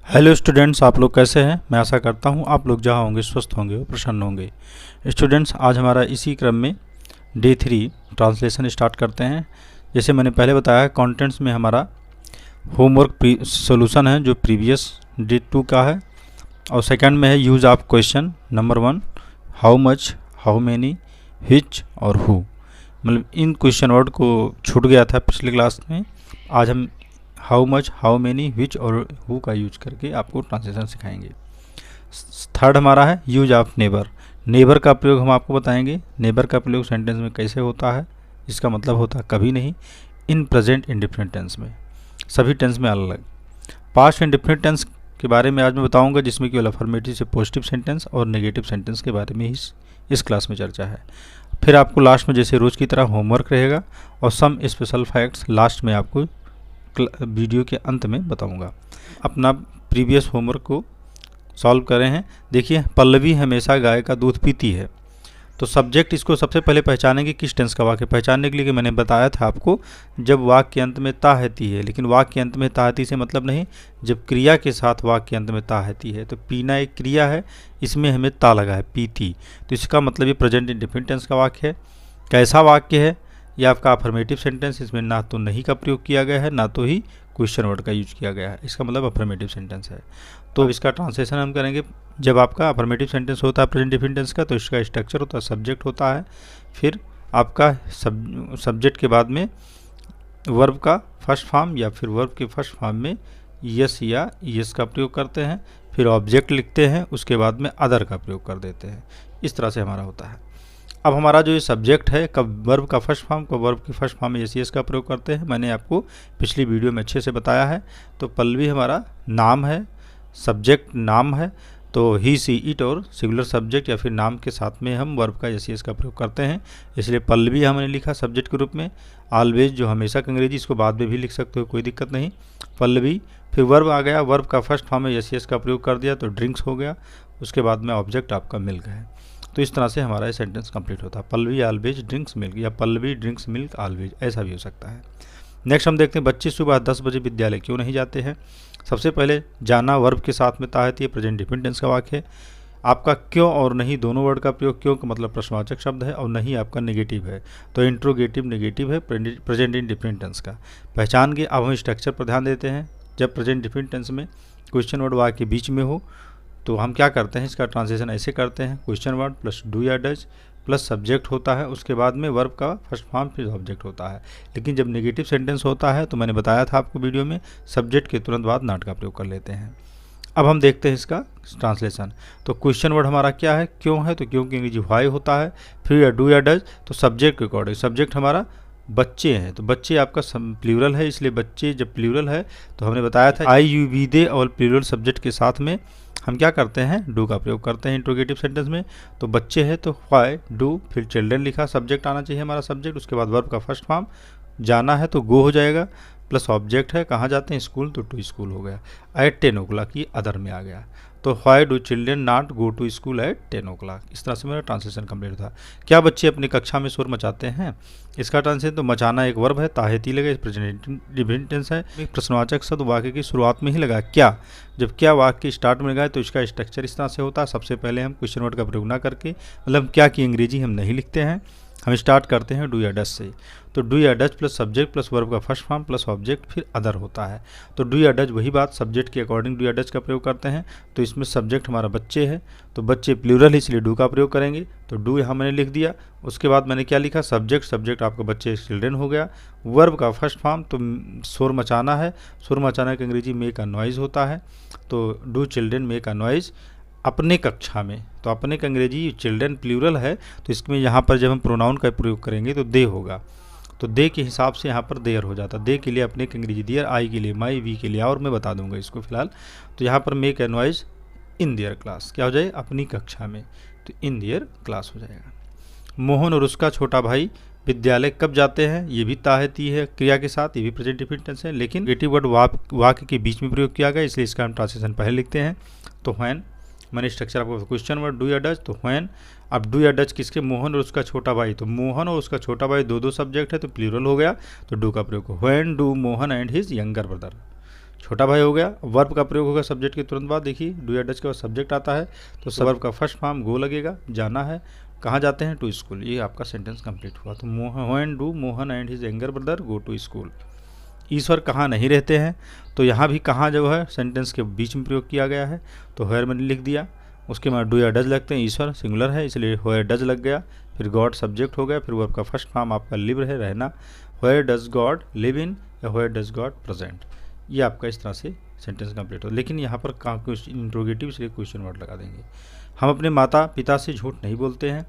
Hello students, आप लोग कैसे हैं। मैं आशा करता हूं आप लोग जहां होंगे स्वस्थ होंगे और प्रसन्न होंगे। स्टूडेंट्स, आज हमारा इसी क्रम में डे 3 ट्रांसलेशन स्टार्ट करते हैं। जैसे मैंने पहले बताया, कंटेंट्स में हमारा होमवर्क सॉल्यूशन है जो प्रीवियस डे 2 का है, और सेकंड में है use of question number 1, how much, how many, which और हु। मतलब इन क्वेश्चन वर्ड को छूट गया था पिछली क्लास में। आज हम हाउ मच, हाउ मैनी, विच और हु का यूज करके आपको ट्रांसलेशन सिखाएंगे। थर्ड हमारा है यूज ऑफ नेबर। नेबर का प्रयोग हम आपको बताएंगे। नेबर का प्रयोग सेंटेंस में कैसे होता है, इसका मतलब होता है कभी नहीं। इन प्रेजेंट इंडिफरेंट टेंस में, सभी टेंस में अलग अलग। पास्ट इंडिफरेंट टेंस के बारे में आज मैं बताऊंगा, जिसमें केवल अफर्मेटिव से पॉजिटिव सेंटेंस और नेगेटिव सेंटेंस के बारे में ही इस क्लास में चर्चा है। फिर आपको लास्ट में जैसे रोज़ की तरह होमवर्क रहेगा, और सम स्पेशल फैक्ट्स लास्ट में आपको वीडियो के अंत में बताऊंगा। अपना प्रीवियस होमवर्क को सॉल्व कर रहे हैं। देखिए, पल्लवी हमेशा गाय का दूध पीती है। तो सब्जेक्ट इसको सबसे पहले पहचानेंगे किस टेंस का वाक्य। पहचानने के लिए मैंने बताया था आपको, जब वाक्य के अंत में ता रहती है, लेकिन वाक्य के अंत में ता रहती से मतलब नहीं, जब क्रिया के साथ वाक्य के अंत में ता रहती है। तो पीना एक क्रिया है, इसमें हमें ता लगा है, पीती। तो इसका मतलब ये प्रेजेंट इंडेफिनिट टेंस का वाक्य है। कैसा वाक्य है? ये आपका अफर्मेटिव सेंटेंस। इसमें ना तो नहीं का प्रयोग किया गया है, ना तो ही क्वेश्चन वर्ड का यूज किया गया है। इसका मतलब अफर्मेटिव सेंटेंस है। तो इसका ट्रांसलेशन हम करेंगे। जब आपका अफर्मेटिव सेंटेंस होता है प्रेजेंट इंडेफिनिट टेंस का, तो इसका स्ट्रक्चर होता है, सब्जेक्ट होता है, फिर आपका सब्जेक्ट के बाद में वर्ब का फर्स्ट फॉर्म या फिर वर्ब के फर्स्ट फॉर्म में यस या यस का प्रयोग करते हैं, फिर ऑब्जेक्ट लिखते हैं, उसके बाद में अदर का प्रयोग कर देते हैं। इस तरह से हमारा होता है। अब हमारा जो ये सब्जेक्ट है, कब वर्ब का फर्स्ट फॉर्म, कब वर्ब के फर्स्ट फॉर्म में एस एस का प्रयोग करते हैं, मैंने आपको पिछली वीडियो में अच्छे से बताया है। तो पल्लवी हमारा नाम है, सब्जेक्ट नाम है, तो ही सी इट और सिंगुलर सब्जेक्ट या फिर नाम के साथ में हम वर्ब का एस एस का प्रयोग करते हैं। इसलिए पल्लवी हमने लिखा सब्जेक्ट के रूप में। ऑलवेज जो हमेशा का अंग्रेजी, इसको बाद में भी लिख सकते हो, कोई दिक्कत नहीं। पल्लवी, फिर वर्ब आ गया, वर्ब का फर्स्ट फॉर्म में एस एस का प्रयोग कर दिया तो ड्रिंक्स हो गया, उसके बाद में ऑब्जेक्ट आपका मिल्क है। तो इस तरह से हमारा ये सेंटेंस कंप्लीट होता है। पल्लवी ऑलवेज ड्रिंक्स मिल्क, या पल्लवी ड्रिंक्स मिल्क ऑलवेज, ऐसा भी हो सकता है। नेक्स्ट हम देखते हैं, बच्चे सुबह 10 बजे विद्यालय क्यों नहीं जाते हैं। सबसे पहले जाना वर्ब के साथ में ता है, प्रेजेंट इंडेफिनिट टेंस का वाक्य है। आपका क्यों और नहीं दोनों वर्ड का प्रयोग, क्यों का मतलब प्रश्नवाचक शब्द है, और नहीं आपका नेगेटिव है, तो इंट्रोगेटिव नेगेटिव है प्रेजेंट इंडेफिनिट टेंस का। पहचान के अब हम स्ट्रक्चर पर ध्यान देते हैं। जब प्रेजेंट इंडेफिनिट टेंस में क्वेश्चन वर्ड वाक्य के बीच में हो, तो हम क्या करते हैं, इसका ट्रांसलेशन ऐसे करते हैं, क्वेश्चन वर्ड प्लस डू या डज प्लस सब्जेक्ट होता है, उसके बाद में वर्ब का फर्स्ट फॉर्म फिर ऑब्जेक्ट होता है। लेकिन जब नेगेटिव सेंटेंस होता है, तो मैंने बताया था आपको वीडियो में, सब्जेक्ट के तुरंत बाद नॉट का प्रयोग कर लेते हैं। अब हम देखते हैं इसका ट्रांसलेशन। तो क्वेश्चन वर्ड हमारा क्या है, क्यों है, तो क्यों की अंग्रेजी व्हाई होता है। फिर या डू या डज, तो सब्जेक्ट के अकॉर्डिंग, सब्जेक्ट हमारा बच्चे हैं, तो बच्चे आपका प्लूरल है, इसलिए बच्चे जब प्लूरल है तो हमने बताया था आई यू वी दे और प्लूरल सब्जेक्ट के साथ में हम क्या करते हैं, डू का प्रयोग करते हैं इंट्रोगेटिव सेंटेंस में। तो बच्चे हैं तो व्हाई डू, फिर चिल्ड्रन लिखा, सब्जेक्ट आना चाहिए हमारा सब्जेक्ट, उसके बाद वर्ब का फर्स्ट फॉर्म, जाना है तो गो हो जाएगा, प्लस ऑब्जेक्ट है, कहाँ जाते हैं, स्कूल, तो टू स्कूल हो गया। एट 10 o'clock की अदर में आ गया, तो why do children not go to school at 10 o'clock। इस तरह से मेरा ट्रांसलेशन कंप्लीट था। क्या बच्चे अपनी कक्षा में शोर मचाते हैं, इसका ट्रांसलेशन, तो मचाना एक वर्ब है, ताहेती लगे, प्रेजेंट इंडेफिनिट टेंस है, प्रश्नवाचक शब्द वाक्य की शुरुआत में ही लगा क्या। जब क्या वाक्य स्टार्ट में लगाए तो इसका स्ट्रक्चर इस तरह से होता है। सबसे पहले हम क्वेश्चन वर्ड का प्रयोग ना करके, मतलब क्या की अंग्रेजी हम नहीं लिखते हैं, हम स्टार्ट करते हैं डू या डज से। तो डू या does plus subject plus verb का फर्स्ट फॉर्म प्लस ऑब्जेक्ट फिर अदर होता है। तो डू या डज वही बात, सब्जेक्ट के अकॉर्डिंग डू या डज का प्रयोग करते हैं। तो इसमें सब्जेक्ट हमारा बच्चे है, तो बच्चे प्लूरल है, इसलिए डू का प्रयोग करेंगे, तो डू यहाँ मैंने लिख दिया। उसके बाद मैंने क्या लिखा, सब्जेक्ट, सब्जेक्ट आपका बच्चे चिल्ड्रन हो गया, वर्ब का फर्स्ट फॉर्म, तो शोर मचाना है, शोर मचाना की अंग्रेजी मेक अ नॉइज़ होता है, तो do children make a noise अपने कक्षा में। तो अपने का अंग्रेजी चिल्ड्रन प्लूरल है, तो इसमें यहाँ पर जब हम प्रोनाउन का प्रयोग करेंगे तो दे होगा, तो दे के हिसाब से यहाँ पर देयर हो जाता है। दे के लिए अपने का अंग्रेजी देयर, आई के लिए माई, वी के लिए और मैं बता दूंगा इसको फिलहाल। तो यहाँ पर make a noise in their class, क्या हो जाए, अपनी कक्षा में, तो इन देयर क्लास हो जाएगा। मोहन और उसका छोटा भाई विद्यालय कब जाते हैं, ये भी ताहती है क्रिया के साथ, ये भी प्रेजेंट इंडेफिनिट टेंस है, लेकिन नेगेटिव वर्ड वाक्य के बीच में प्रयोग किया गया, इसलिए इसका हम ट्रांसलेशन पहले लिखते हैं। तो व्हेन, मैंने स्ट्रक्चर आपको क्वेश्चन वर्ड डू या डज, तो व्हेन। अब डू या डज किसके, मोहन और उसका छोटा भाई, तो मोहन और उसका छोटा भाई दो दो सब्जेक्ट है, तो प्लूरल हो गया, तो डू का प्रयोग, when do Mohan and his younger brother. छोटा भाई हो गया। वर्ब का प्रयोग होगा सब्जेक्ट के तुरंत बाद। देखिए डू या डज के बाद सब्जेक्ट आता है तो वर्ब का फर्स्ट फॉर्म गो लगेगा, जाना है। कहाँ जाते हैं? To school. ये आपका सेंटेंस कंप्लीट हुआ। तो Mohan do Mohan and his younger brother go to school. ईश्वर कहाँ नहीं रहते हैं, तो यहाँ भी कहाँ जो है सेंटेंस के बीच में प्रयोग किया गया है, तो वेयर मैंने लिख दिया। उसके बाद डू या डज लगते हैं, ईश्वर सिंगुलर है इसलिए वेयर डज लग गया। फिर गॉड सब्जेक्ट हो गया, फिर वर्ब का फर्स्ट फॉर्म आपका लिव है, रहना। Where does God live in या वेयर डज गॉड प्रेजेंट। ये आपका इस तरह से सेंटेंस कंप्लीट हो। लेकिन यहाँ पर कहाँ इंट्रोगेटिव इसलिए क्वेश्चन वर्ड लगा देंगे। हम अपने माता पिता से झूठ नहीं बोलते हैं।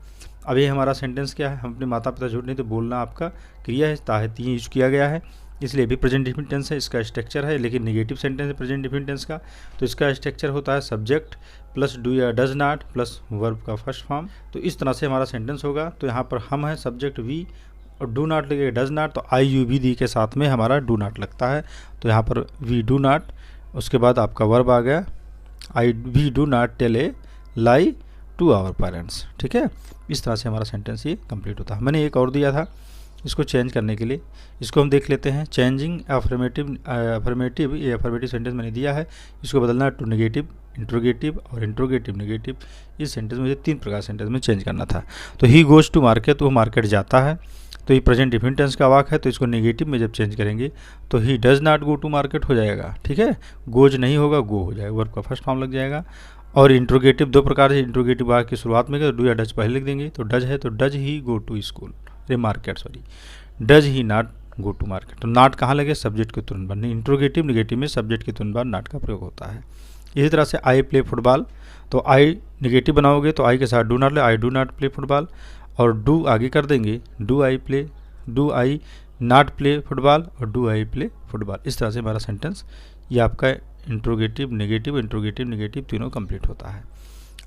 अब ये हमारा सेंटेंस क्या है? हम अपने माता पिता झूठ नहीं, तो बोलना आपका क्रिया है, ताहती यूज किया गया है इसलिए भी प्रेजेंट डिफिनिट टेंस है, इसका स्ट्रक्चर है। लेकिन नेगेटिव सेंटेंस है प्रेजेंट डिफिनिट टेंस का, तो इसका स्ट्रक्चर होता है सब्जेक्ट प्लस डू या डज नॉट प्लस वर्ब का फर्स्ट फॉर्म। तो इस तरह से हमारा सेंटेंस होगा। तो यहाँ पर हम है सब्जेक्ट वी और डू नॉट लगेगा डज नॉट, तो आई यू बी डी के साथ में हमारा डू नॉट लगता है। तो यहाँ पर वी डू नॉट, उसके बाद आपका वर्ब आ गया I we do not tell a lie to our parents. ठीक है, इस तरह से हमारा सेंटेंस ये कंप्लीट होता है। मैंने एक और दिया था इसको चेंज करने के लिए, इसको हम देख लेते हैं। चेंजिंग अफर्मेटिव, ये अफर्मेटिव सेंटेंस मैंने दिया है, इसको बदलना टू नेगेटिव, इंट्रोगेटिव और इंट्रोगेटिव नेगेटिव। इस सेंटेंस में मुझे 3 प्रकार सेंटेंस में चेंज करना था। तो ही गोज टू मार्केट, वो मार्केट जाता है, तो ये प्रेजेंट डिफिनिट टेंस का वाक है, तो इसको नेगेटिव में जब चेंज करेंगे तो he does not go to market हो जाएगा। ठीक है, गोज नहीं होगा, गो हो जाएगा, वर्ब का फर्स्ट फॉर्म लग जाएगा। और इंट्रोगेटिव 2 प्रकार से, इंट्रोगेटिव वाक की शुरुआत में डू या डज पहले लिख देंगे, तो डज है तो does he go to school market, sorry does he not go to market. तो नॉट कहाँ लगे? सब्जेक्ट के तुरंत बाद। इंट्रोगेटिव नेगेटिव में सब्जेक्ट के तुरंत बाद नॉट का प्रयोग होता है। इसी तरह से आई प्ले फुटबॉल, तो आई नेगेटिव बनाओगे तो आई के साथ डू नॉट ले, I do not play football, और डू आगे कर देंगे do I not play football और डू आई प्ले फुटबॉल। इस तरह से हमारा सेंटेंस ये आपका इंट्रोगेटिव नेगेटिव तीनों कंप्लीट होता है।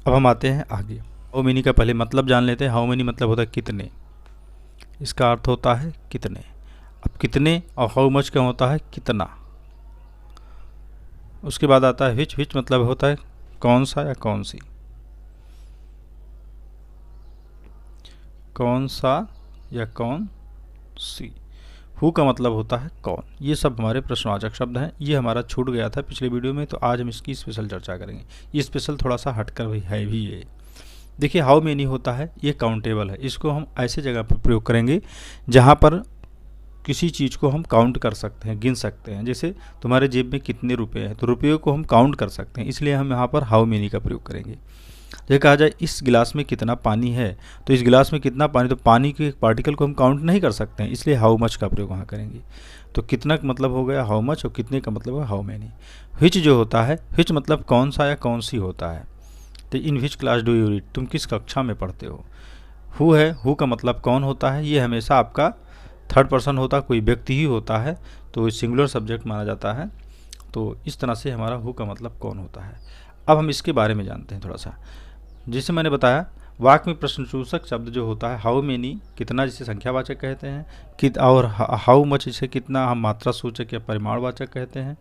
अब हम आते हैं आगे। हाउ मेनी का पहले मतलब जान लेते हैं। हाउ मेनी मतलब होता है कितने, इसका अर्थ होता है कितने। अब कितने और हाउ मच का होता है कितना। उसके बाद आता है विच मतलब होता है कौन सा या कौन सी, कौन सा या कौन सी। हु का मतलब होता है कौन। ये सब हमारे प्रश्नवाचक शब्द हैं। ये हमारा छूट गया था पिछले वीडियो में, तो आज हम इसकी स्पेशल चर्चा करेंगे। ये स्पेशल थोड़ा सा हटकर भी है भी ये। देखिए हाउ मेनी होता है ये काउंटेबल है, इसको हम ऐसे जगह पर प्रयोग करेंगे जहाँ पर किसी चीज़ को हम काउंट कर सकते हैं, गिन सकते हैं। जैसे तुम्हारे जेब में कितने रुपए हैं, तो रुपयों को हम काउंट कर सकते हैं, इसलिए हम यहाँ पर हाउ मेनी का प्रयोग करेंगे। जैसे कहा जाए इस गिलास में कितना पानी है, तो इस गिलास में कितना पानी, तो पानी के पार्टिकल को हम काउंट नहीं कर सकते हैं, इसलिए हाउ मच का प्रयोग वहाँ करेंगे। तो कितना का मतलब हो गया हाउ मच और कितने का मतलब है हाउ मेनी। विच जो होता है, विच मतलब कौन सा या कौन सी होता है। तो in which class do you read, तुम किस कक्षा में पढ़ते हो। हु है, हु का मतलब कौन होता है, ये हमेशा आपका थर्ड पर्सन होता है, कोई व्यक्ति ही होता है, तो सिंगुलर सब्जेक्ट माना जाता है। तो इस तरह से हमारा हु का मतलब कौन होता है। अब हम इसके बारे में जानते हैं थोड़ा सा। जैसे मैंने बताया वाक्य में प्रश्नसूचक शब्द जो होता है हाउ मेनी कितना, जिसे संख्यावाचक कहते हैं, और हाउ मच जिसे कितना हम मात्रा सूचक या परिमाणवाचक कहते हैं।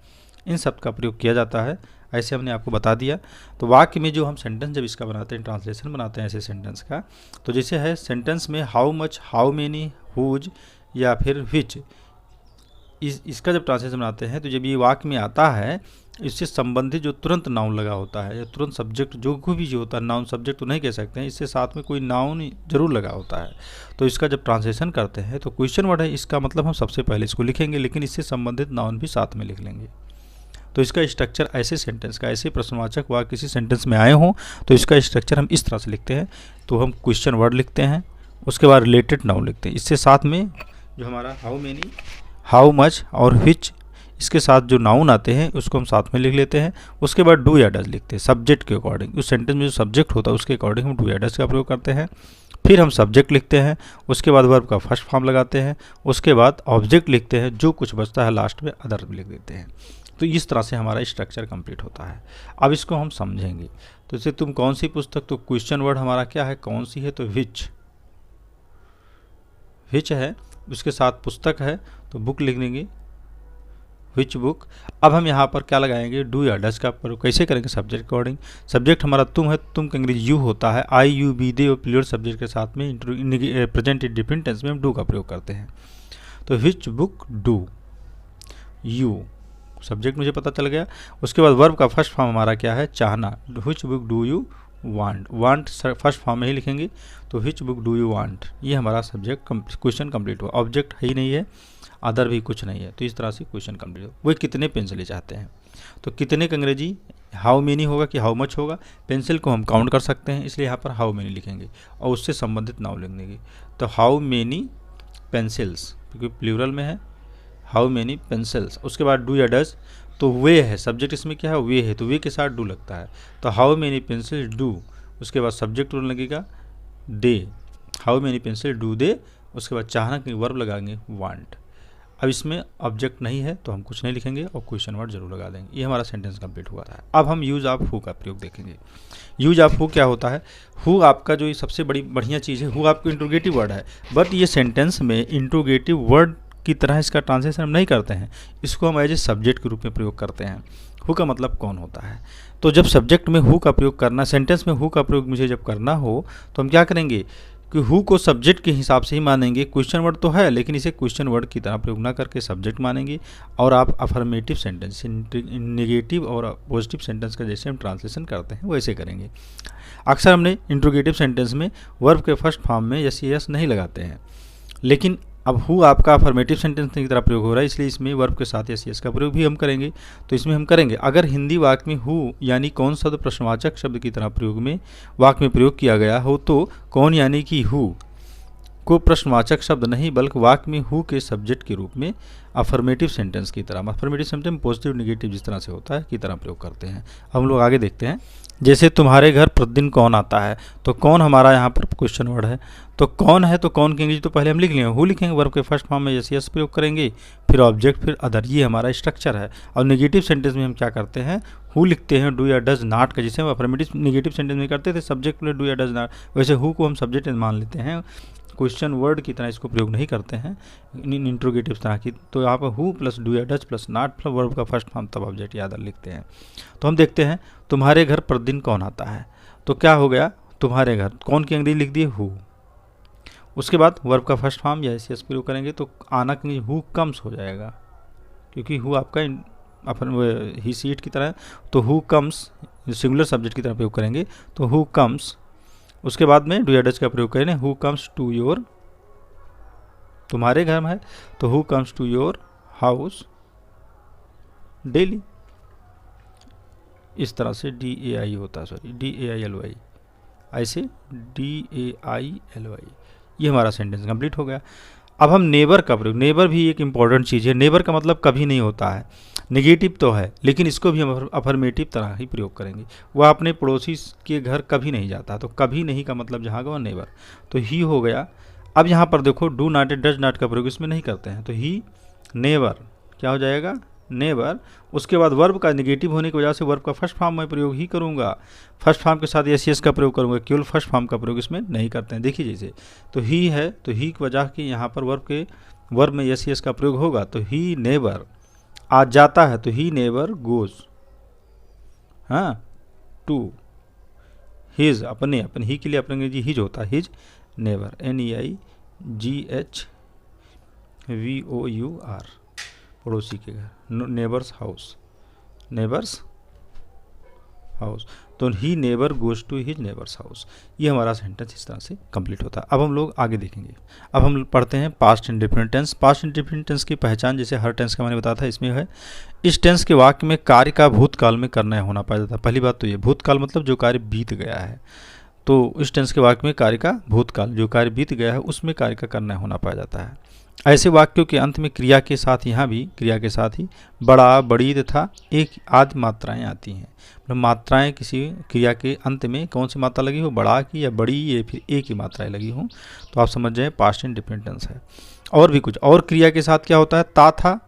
इन शब्द का प्रयोग किया जाता है, ऐसे हमने आपको बता दिया। तो वाक्य में जो हम सेंटेंस जब इसका बनाते हैं, ट्रांसलेशन बनाते हैं ऐसे सेंटेंस का, तो जैसे है सेंटेंस में how much, how many, whose या फिर विच, इसका जब ट्रांसलेशन बनाते हैं तो जब ये वाक्य में आता है, इससे संबंधित जो तुरंत नाउन लगा होता है या तुरंत सब्जेक्ट जो कोई भी जो होता है, नाउन सब्जेक्ट तो नहीं कह सकते हैं, इससे साथ में कोई नाउन जरूर लगा होता है। तो इसका जब ट्रांसलेशन करते हैं तो क्वेश्चन वर्ड है, इसका मतलब हम सबसे पहले इसको लिखेंगे, लेकिन इससे संबंधित नाउन भी साथ में लिख लेंगे। तो इसका स्ट्रक्चर ऐसे सेंटेंस का, ऐसे प्रश्नवाचक वाक्य किसी सेंटेंस में आए हों तो इसका स्ट्रक्चर हम इस तरह से लिखते हैं। तो हम क्वेश्चन वर्ड लिखते हैं, उसके बाद रिलेटेड नाउन लिखते हैं, इससे साथ में जो हमारा हाउ मेनी, हाउ मच और विच, इसके साथ जो नाउन आते हैं उसको हम साथ में लिख लेते हैं। उसके बाद डू या डज लिखते हैं सब्जेक्ट के अकॉर्डिंग। उस सेंटेंस में जो सब्जेक्ट होता है उसके अकॉर्डिंग हम डू या डज का प्रयोग करते हैं। फिर हम सब्जेक्ट लिखते हैं, उसके बाद वर्ब का फर्स्ट फॉर्म लगाते हैं, उसके बाद ऑब्जेक्ट लिखते हैं, जो कुछ बचता है लास्ट में अदर लिख देते हैं। तो इस तरह से हमारा स्ट्रक्चर कंप्लीट होता है। अब इसको हम समझेंगे। तो जैसे तुम कौन सी पुस्तक, तो क्वेश्चन वर्ड हमारा क्या है, कौन सी है, तो विच है, उसके साथ पुस्तक है तो बुक लिख देंगे, विच बुक। अब हम यहाँ पर क्या लगाएंगे, डू या डज का प्रयोग कैसे करेंगे, सब्जेक्ट अकॉर्डिंग। सब्जेक्ट हमारा तुम है, तुम का इंग्लिश यू होता है, आई यू बी दे और प्लूरल सब्जेक्ट के साथ में प्रेजेंट इंडिफिनिट टेंस में हम डू का प्रयोग करते हैं। तो which book do you subject मुझे पता चल गया। उसके बाद वर्ब का फर्स्ट फॉर्म हमारा क्या है, चाहना। Which book do you want, want first form में ही लिखेंगे, तो which book do you want, ये हमारा सब्जेक्ट क्वेश्चन कंप्लीट हुआ। ऑब्जेक्ट है ही नहीं है, अदर भी कुछ नहीं है, तो इस तरह से क्वेश्चन कंप्लीट हो। वो कितने पेंसिलें चाहते हैं, तो कितने का अंग्रेजी हाउ मेनी होगा कि हाउ मच होगा। पेंसिल को हम काउंट कर सकते हैं, इसलिए यहाँ पर हाउ मेनी लिखेंगे और उससे संबंधित नाउन लिख देंगे। तो हाउ मेनी पेंसिल्स, क्योंकि प्लूरल में है, हाउ मेनी पेंसिल्स। उसके बाद डू या डज, तो वे है, सब्जेक्ट इसमें क्या है, वे है, तो वे के साथ डू लगता है, तो हाउ मेनी पेंसिल्स डू। उसके बाद सब्जेक्ट रूल लगेगा they, how many pencil do they. उसके बाद चाहना के वर्ब लगाएंगे वांट। अब इसमें ऑब्जेक्ट नहीं है तो हम कुछ नहीं लिखेंगे और क्वेश्चन वर्ड जरूर लगा देंगे। ये हमारा सेंटेंस कंप्लीट हुआ था। अब हम यूज ऑफ हु का प्रयोग देखेंगे। यूज ऑफ हु क्या होता है, हु आपका जो ये सबसे बढ़िया चीज़ है, हु आपको इंट्रोगेटिव वर्ड है, बट ये सेंटेंस में इंट्रोगेटिव वर्ड की तरह इसका ट्रांसलेशन हम नहीं करते हैं, इसको हम एज ए सब्जेक्ट के रूप में प्रयोग करते हैं। हु का मतलब कौन होता है, तो जब सब्जेक्ट में हु का प्रयोग करना, सेंटेंस में हु का प्रयोग मुझे जब करना हो तो हम क्या करेंगे कि हु को सब्जेक्ट के हिसाब से ही मानेंगे। क्वेश्चन वर्ड तो है लेकिन इसे क्वेश्चन वर्ड की तरह प्रयोग ना करके सब्जेक्ट मानेंगे, और आप अफर्मेटिव सेंटेंस, नेगेटिव और पॉजिटिव सेंटेंस का जैसे हम ट्रांसलेशन करते हैं वैसे करेंगे। अक्सर हमने इंट्रोगेटिव सेंटेंस में वर्ब के फर्स्ट फॉर्म में यस यस नहीं लगाते हैं, लेकिन अब हु आपका अफर्मेटिव सेंटेंस की तरह प्रयोग हो रहा है, इसलिए इसमें वर्ब के साथ यस यस का प्रयोग भी हम करेंगे। तो इसमें हम करेंगे, अगर हिंदी वाक्य में हु यानी कौन शब्द प्रश्नवाचक शब्द की तरह प्रयोग में वाक्य में प्रयोग किया गया हो, तो कौन यानी कि हु को प्रश्नवाचक शब्द नहीं बल्कि वाक्य में हु के सब्जेक्ट के रूप में अफर्मेटिव सेंटेंस की तरह, अफर्मेटिव सेंटेंस पॉजिटिव नेगेटिव जिस तरह से होता है की तरह प्रयोग करते हैं। हम लोग आगे देखते हैं। जैसे तुम्हारे घर प्रतिदिन कौन आता है, तो कौन हमारा यहाँ पर क्वेश्चन वर्ड है, तो कौन है, तो कौन की अंग्रेजी तो पहले हम लिख लेंगे, हु लिखेंगे, वर्ब के फर्स्ट फॉर्म में यस यस प्रयोग करेंगे, फिर ऑब्जेक्ट, फिर अदर, ये हमारा स्ट्रक्चर है। और नेगेटिव सेंटेंस में हम क्या करते हैं, हु लिखते हैं डू या डज नॉट का, जिसे हम अफर्मेटिव नेगेटिव सेंटेंस में करते थे सब्जेक्ट में डू या डज नॉट, वैसे हु को हम सब्जेक्ट मान लेते हैं, क्वेश्चन वर्ड की तरह इसको प्रयोग नहीं करते हैं इंट्रोगेटिव तरह की। तो यहाँ पर हु प्लस डू या does plus not plus verb का फर्स्ट फॉर्म तब ऑब्जेक्ट याद लिखते हैं। तो हम देखते हैं तुम्हारे घर प्रतिदिन कौन आता है, तो क्या हो गया, तुम्हारे घर, कौन की अंग्रेजी लिख दिए हु। उसके बाद वर्ब का फर्स्ट फॉर्म या एस प्रयोग करेंगे तो आना की हु कम्स हो जाएगा, क्योंकि हु आपका अपन ही सीट की तरह, तो हु कम्स सिंगुलर सब्जेक्ट की तरह प्रयोग करेंगे, तो हु कम्स। उसके बाद में डू या डज का प्रयोग करें, हु कम्स टू योर, तुम्हारे घर में है तो who comes to your house daily. इस तरह से DAI होता है, सॉरी DAILY, ऐसे DAILY, ये हमारा सेंटेंस कंप्लीट हो गया। अब हम नेबर का प्रयोग, नेबर भी एक इंपॉर्टेंट चीज़ है। नेबर का मतलब कभी नहीं होता है, नेगेटिव तो है लेकिन इसको भी हम अफर्मेटिव तरह ही प्रयोग करेंगे। वह अपने पड़ोसी के घर कभी नहीं जाता, तो कभी नहीं का मतलब जहाँ का वह नेबर, तो ही हो गया। अब यहाँ पर देखो डू नॉट डज नॉट का प्रयोग इसमें नहीं करते हैं, तो ही नेवर क्या हो जाएगा, नेवर। उसके बाद वर्ब का नेगेटिव होने की वजह से वर्ब का फर्स्ट फॉर्म में प्रयोग ही करूँगा, फर्स्ट फॉर्म के साथ यस यस का प्रयोग करूँगा, केवल फर्स्ट फॉर्म का प्रयोग इसमें नहीं करते हैं। देखिए जैसे तो ही है, तो ही की वजह कि यहाँ पर वर्ब में यस यस का प्रयोग होगा, तो ही नेवर आज जाता है, तो ही नेवर गोज, हाँ, टू हिज, अपने ही के लिए अपने अंग्रेजी हिज होता है, हिज नेवर, NEIGHVOUR, पड़ोसी के घर, नेबर्स हाउस, नेबर्स हाउस, तो he neighbour goes to his neighbours house. ये हमारा सेंटेंस इस तरह से कंप्लीट होता है। अब हम लोग आगे देखेंगे। अब हम पढ़ते हैं past indefinite tense. Past indefinite tense की पहचान जैसे हर टेंस का मैंने बताया था इसमें है, इस टेंस के वाक्य में कार्य का भूतकाल में करना होना पाया जाता है। पहली बात तो ये, भूतकाल मतलब जो कार्य बीत गया है, तो इस टेंस के वाक्य में कार्य का भूतकाल, जो कार्य बीत गया है उसमें कार्य का करना होना पाया जाता है। ऐसे वाक्यों के अंत में क्रिया के साथ, यहाँ भी क्रिया के साथ ही बड़ा, बड़ी तथा एक आदि मात्राएं आती हैं। मतलब मात्राएं किसी क्रिया के अंत में कौन सी मात्रा लगी हो, बड़ा की या बड़ी या फिर एक ही मात्राएं लगी हों, तो आप समझ जाएं पास्ट इंडेफिनिट टेंस है। और भी कुछ और क्रिया के साथ क्या होता है, ता था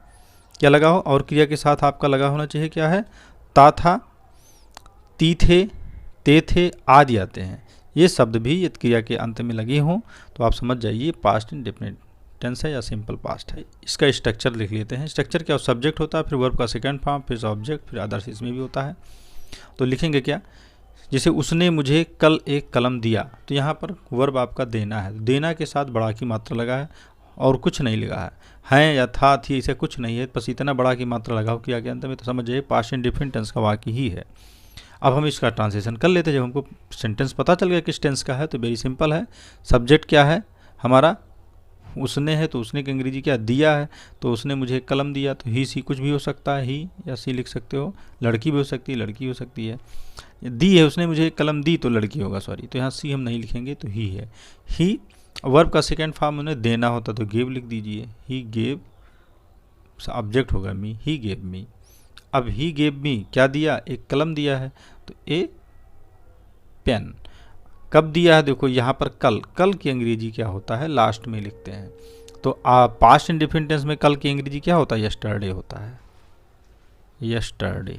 क्या लगा हो, और क्रिया के साथ आपका लगा होना चाहिए क्या है, ता था, ती थे, ते थे आदि आते हैं। ये शब्द भी ये क्रिया के अंत में लगे हों तो आप समझ जाइए पास्ट इंडेफिनिट टेंस है या सिंपल पास्ट है। इसका स्ट्रक्चर लिख लेते हैं। स्ट्रक्चर क्या, सब्जेक्ट होता है, फिर वर्ब का सेकंड फॉर्म, फिर ऑब्जेक्ट, फिर अदर्स इसमें भी होता है। तो लिखेंगे क्या, जैसे उसने मुझे कल एक कलम दिया, तो यहाँ पर वर्ब आपका देना है, देना के साथ बड़ा की मात्रा लगा है, और कुछ नहीं लिखा है, हैं या था थी ऐसे कुछ नहीं है, बस इतना बड़ा की मात्रा लगाओ किया गया, अंत में तो समझ जाइए पास्ट इंडिफिनिट टेंस का वाक्य ही है। अब हम इसका ट्रांसलेशन कर लेते हैं। जब हमको सेंटेंस पता चल गया किस टेंस का है तो वेरी सिंपल है। सब्जेक्ट क्या है हमारा, उसने है तो उसने की अंग्रेजी क्या, दिया है, तो उसने मुझे कलम दिया, तो ही सी कुछ भी हो सकता है, ही या सी लिख सकते हो, लड़की भी हो सकती है, लड़की हो सकती है। दी है, उसने मुझे कलम दी तो लड़की होगा, सॉरी, तो यहाँ सी हम नहीं लिखेंगे तो ही है। ही वर्ब का सेकेंड फॉर्म उन्हें देना होता तो गिव लिख दीजिए, ही गेव, ऑब्जेक्ट होगा मी, ही गेव मी। अब ही गेव मी क्या दिया, एक कलम दिया है, तो ए पेन। कब दिया है, देखो यहाँ पर कल, कल की अंग्रेजी क्या होता है लास्ट में लिखते हैं, तो पास्ट इंडिफिनिट टेंस में कल की अंग्रेजी क्या होता है, यस्टरडे होता है, यस्टरडे।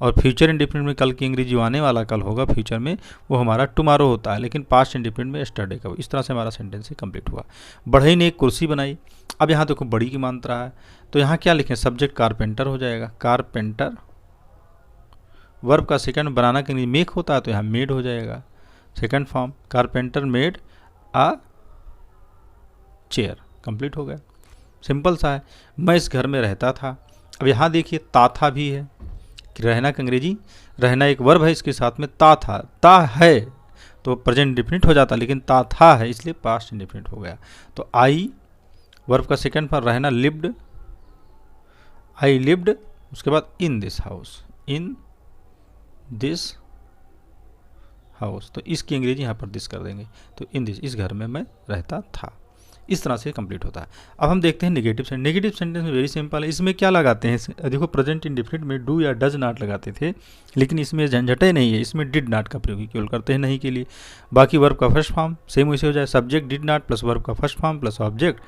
और फ्यूचर इंडिफिनिट में कल की अंग्रेजी जो आने वाला कल होगा फ्यूचर में, वो हमारा टुमारो होता है, लेकिन पास्ट इंडिफिनिट में यस्टरडे का। इस तरह से हमारा सेंटेंस कंप्लीट हुआ। बढ़ई ने एक कुर्सी बनाई, अब यहाँ देखो बड़ी की मात्रा है, तो यहाँ क्या लिखें, सब्जेक्ट कारपेंटर हो जाएगा, कारपेंटर। वर्ब का सेकंड बनाना के लिए मेक होता है, तो यहाँ मेड हो जाएगा, सेकंड फॉर्म, कारपेंटर मेड आ चेयर, कंप्लीट हो गया, सिंपल सा है। मैं इस घर में रहता था, अब यहाँ देखिए ता था भी है, रहना का अंग्रेजी, रहना एक वर्ब है, इसके साथ में ता था, ता है तो प्रेजेंट इंडिफिनिट हो जाता, लेकिन ता था है इसलिए पास्ट इंडिफिनिट हो गया। तो आई वर्ब का सेकंड फॉर्म, रहना लिव्ड, आई लिव्ड, उसके बाद in this house, in this house, तो इसकी अंग्रेजी यहाँ पर दिस कर देंगे, तो इन दिस, इस घर में मैं रहता था। इस तरह से कंप्लीट होता है। अब हम देखते हैं नेगेटिव सेंटेंस। नेगेटिव सेंटेंस में वेरी सिंपल है, इसमें क्या लगाते हैं, देखो प्रेजेंट इंडिफिनिट में डू या डज नॉट लगाते थे, लेकिन इसमें झंझटे नहीं है, इसमें डिड नॉट का प्रयोग केवल करते हैं नहीं के लिए। बाकी वर्ब का फर्स्ट फॉर्म सेम वैसे हो जाए, subject did not plus verb का first form plus object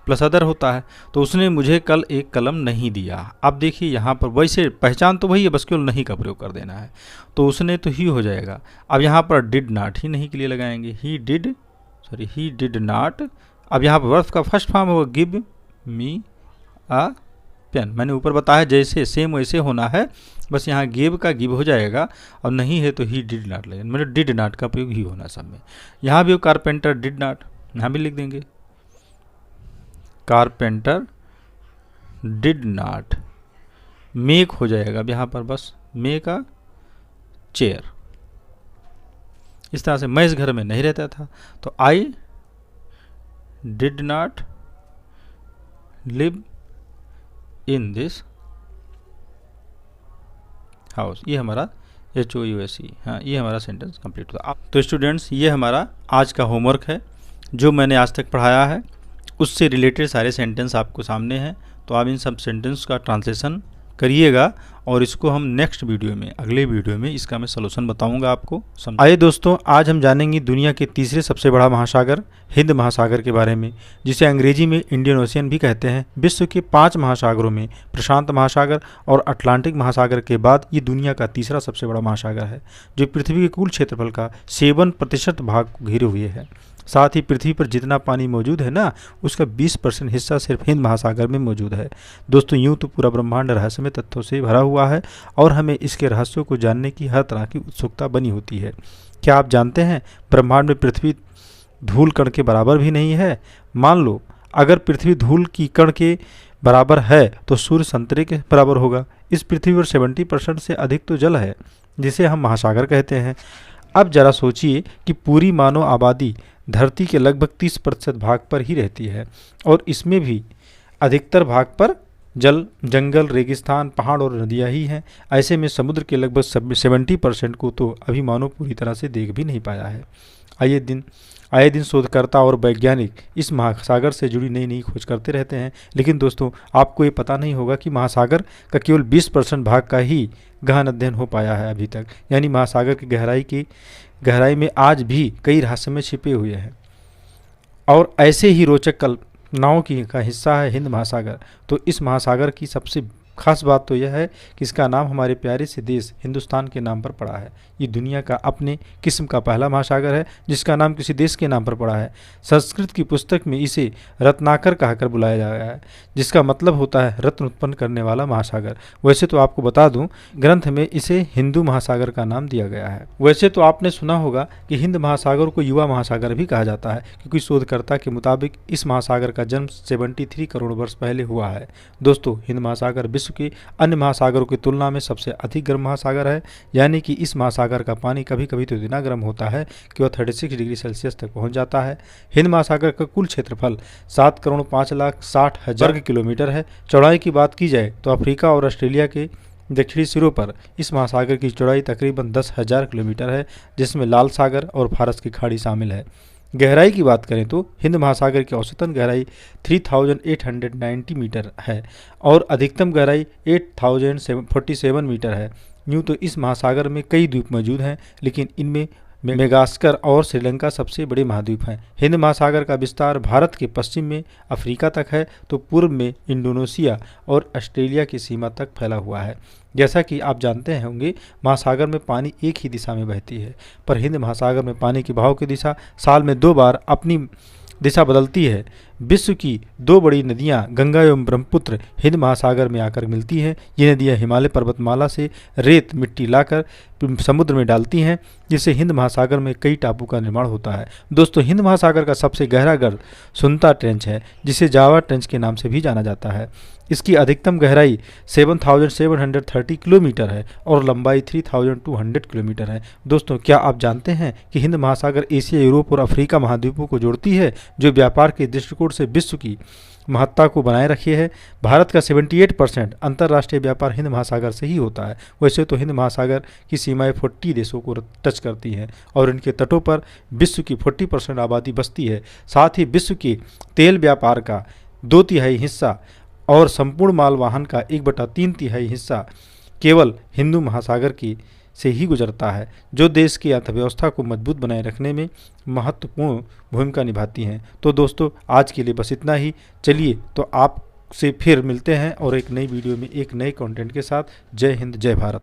plus other होता है। तो उसने मुझे कल एक कलम नहीं दिया। अब देखिए यहाँ पर वैसे पहचान तो वही है, बस केवल नहीं का प्रयोग कर देना है, तो उसने तो ही हो जाएगा। अब यहाँ पर डिड नॉट ही नहीं के लिए लगाएंगे, ही डिड नॉट। अब यहाँ पर वर्ब का फर्स्ट फॉर्म होगा गिव मी अ पेन, मैंने ऊपर बताया जैसे सेम वैसे होना है, बस यहाँ गिव का गिव हो जाएगा, और नहीं है तो ही डिड नॉट लगेगा, मतलब डिड नॉट का प्रयोग ही होना सब में। यहाँ भी कारपेंटर डिड नॉट, यहाँ भी लिख देंगे कारपेंटर डिड नॉट, मेक हो जाएगा अब यहाँ पर बस मेक अ चेयर। इस तरह से मैं इस घर में नहीं रहता था, तो I did not live in this house. ये हमारा HOUSE, हाँ, ये हमारा सेंटेंस कंप्लीट हुआ। तो स्टूडेंट्स, ये हमारा आज का होमवर्क है, जो मैंने आज तक पढ़ाया है उससे रिलेटेड सारे सेंटेंस आपको सामने हैं। तो आप इन सब सेंटेंस का ट्रांसलेशन करिएगा, और इसको हम नेक्स्ट वीडियो में, अगले वीडियो में इसका मैं सलूशन बताऊंगा आपको। आइए दोस्तों, आज हम जानेंगे दुनिया के तीसरे सबसे बड़ा महासागर हिंद महासागर के बारे में, जिसे अंग्रेजी में इंडियन ओशियन भी कहते हैं। विश्व के 5 महासागरों में प्रशांत महासागर और अटलांटिक महासागर के बाद ये दुनिया का तीसरा सबसे बड़ा महासागर है, जो पृथ्वी के कुल क्षेत्रफल का 7% भाग को घेरे हुए है। साथ ही पृथ्वी पर जितना पानी मौजूद है ना, उसका 20% हिस्सा सिर्फ हिंद महासागर में मौजूद है। दोस्तों, यूँ तो पूरा ब्रह्मांड रहस्यमय तथ्यों से भरा हुआ है, और हमें इसके रहस्यों को जानने की हर तरह की उत्सुकता बनी होती है। क्या आप जानते हैं, ब्रह्मांड में पृथ्वी धूल कण के बराबर भी नहीं है। मान लो अगर पृथ्वी धूल की कण के बराबर है तो सूर्य संतरे के बराबर होगा। इस पृथ्वी पर 70% से अधिक तो जल है, जिसे हम महासागर कहते हैं। अब जरा सोचिए कि पूरी मानव आबादी धरती के लगभग 30% भाग पर ही रहती है, और इसमें भी अधिकतर भाग पर जल, जंगल, रेगिस्तान, पहाड़ और नदियाँ ही हैं। ऐसे में समुद्र के लगभग 70% को तो अभी मानव पूरी तरह से देख भी नहीं पाया है। आए दिन शोधकर्ता और वैज्ञानिक इस महासागर से जुड़ी नई नई खोज करते रहते हैं, लेकिन दोस्तों, आपको ये पता नहीं होगा कि महासागर का केवल 20% भाग का ही गहन अध्ययन हो पाया है अभी तक। यानी महासागर की गहराई में आज भी कई रहस्यमय छिपे हुए हैं। और ऐसे ही रोचक कल्पनाओं का हिस्सा है हिंद महासागर। तो इस महासागर की सबसे खास बात तो यह है कि इसका नाम हमारे प्यारे से देश हिंदुस्तान के नाम पर पड़ा है। ये दुनिया का अपने किस्म का पहला महासागर है जिसका नाम किसी देश के नाम पर पड़ा है। संस्कृत की पुस्तक में इसे रत्नाकर कहकर बुलाया जा रहा है, जिसका मतलब होता है रत्न उत्पन्न करने वाला महासागर। वैसे तो आपको बता दूं, ग्रंथ में इसे हिंदू महासागर का नाम दिया गया है। वैसे तो आपने सुना होगा कि हिंद महासागर को युवा महासागर भी कहा जाता है, क्योंकि शोधकर्ता के मुताबिक इस महासागर का जन्म 73 करोड़ वर्ष पहले हुआ है। दोस्तों, हिंद महासागर विश्व के अन्य महासागरों की तुलना में सबसे अधिक गर्म महासागर है, यानी कि इस महासागर का पानी कभी कभी तो इतना गर्म होता है कि वह 36 डिग्री सेल्सियस तक पहुंच जाता है। हिंद महासागर का कुल क्षेत्रफल 7,05,60,000 वर्ग किलोमीटर है। चौड़ाई की बात की जाए तो अफ्रीका और ऑस्ट्रेलिया के दक्षिणी सिरों पर इस महासागर की चौड़ाई तकरीबन 10,000 किलोमीटर है, जिसमें लाल सागर और फारस की खाड़ी शामिल है। गहराई की बात करें तो हिंद महासागर की औसतन गहराई 3,890 मीटर है और अधिकतम गहराई 8,047 मीटर है। यूँ तो इस महासागर में कई द्वीप मौजूद हैं, लेकिन इनमें मेगास्कर और श्रीलंका सबसे बड़े महाद्वीप हैं। हिंद महासागर का विस्तार भारत के पश्चिम में अफ्रीका तक है, तो पूर्व में इंडोनेशिया और ऑस्ट्रेलिया की सीमा तक फैला हुआ है। जैसा कि आप जानते होंगे, महासागर में पानी एक ही दिशा में बहती है, पर हिंद महासागर में पानी की बहाव की दिशा साल में 2 बार अपनी दिशा बदलती है। विश्व की 2 बड़ी नदियां गंगा एवं ब्रह्मपुत्र हिंद महासागर में आकर मिलती हैं। ये नदियां हिमालय पर्वतमाला से रेत मिट्टी लाकर समुद्र में डालती हैं, जिससे हिंद महासागर में कई टापू का निर्माण होता है। दोस्तों, हिंद महासागर का सबसे गहरा गर्त सुनता ट्रेंच है, जिसे जावा ट्रेंच के नाम से भी जाना जाता है। इसकी अधिकतम गहराई 7,730 किलोमीटर है और लंबाई 3,200 किलोमीटर है। दोस्तों, क्या आप जानते हैं कि हिंद महासागर एशिया, यूरोप और अफ्रीका महाद्वीपों को जोड़ती है, जो व्यापार के दृष्टिकोण से विश्व की महत्ता को बनाए रखे है। भारत का 78% अंतर्राष्ट्रीय व्यापार हिंद महासागर से ही होता है। वैसे तो हिंद महासागर की सीमाएं 40 देशों को टच करती हैं और इनके तटों पर विश्व की 40% आबादी बसती है। साथ ही विश्व के तेल व्यापार का 2/3 हिस्सा और संपूर्ण मालवाहन का 1/3 हिस्सा केवल हिंदू महासागर की से ही गुजरता है, जो देश की अर्थव्यवस्था को मजबूत बनाए रखने में महत्वपूर्ण भूमिका निभाती हैं। तो दोस्तों, आज के लिए बस इतना ही। चलिए तो आपसे फिर मिलते हैं और एक नई वीडियो में एक नए कंटेंट के साथ। जय हिंद, जय भारत।